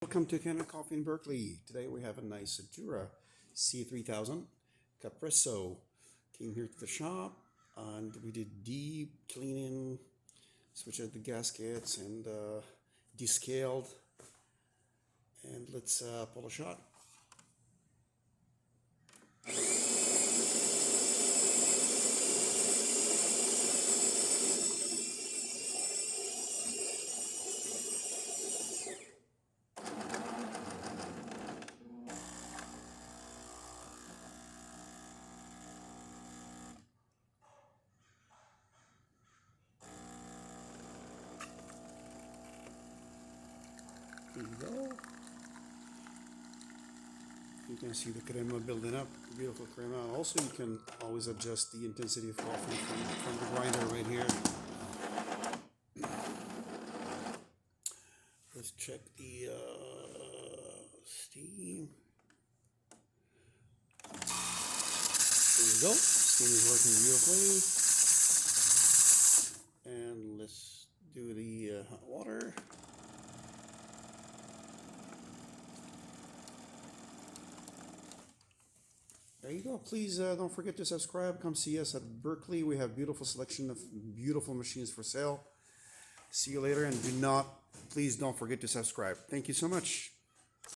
Welcome to Kanen Coffee in Berkeley. Today we have a nice Jura C3000 Espresso. Came here to the shop and we did deep cleaning, switched out the gaskets and descaled. And let's pull a shot. There you go. You can see the crema building up, beautiful crema. Also, you can always adjust the intensity of coffee from the grinder right here. Let's check the steam. There you go. Steam is working beautifully. And let's do the hot water. There you go. Please don't forget to subscribe. Come see us at Berkeley. We have beautiful selection of beautiful machines for sale. See you later, and please don't forget to subscribe. Thank you so much.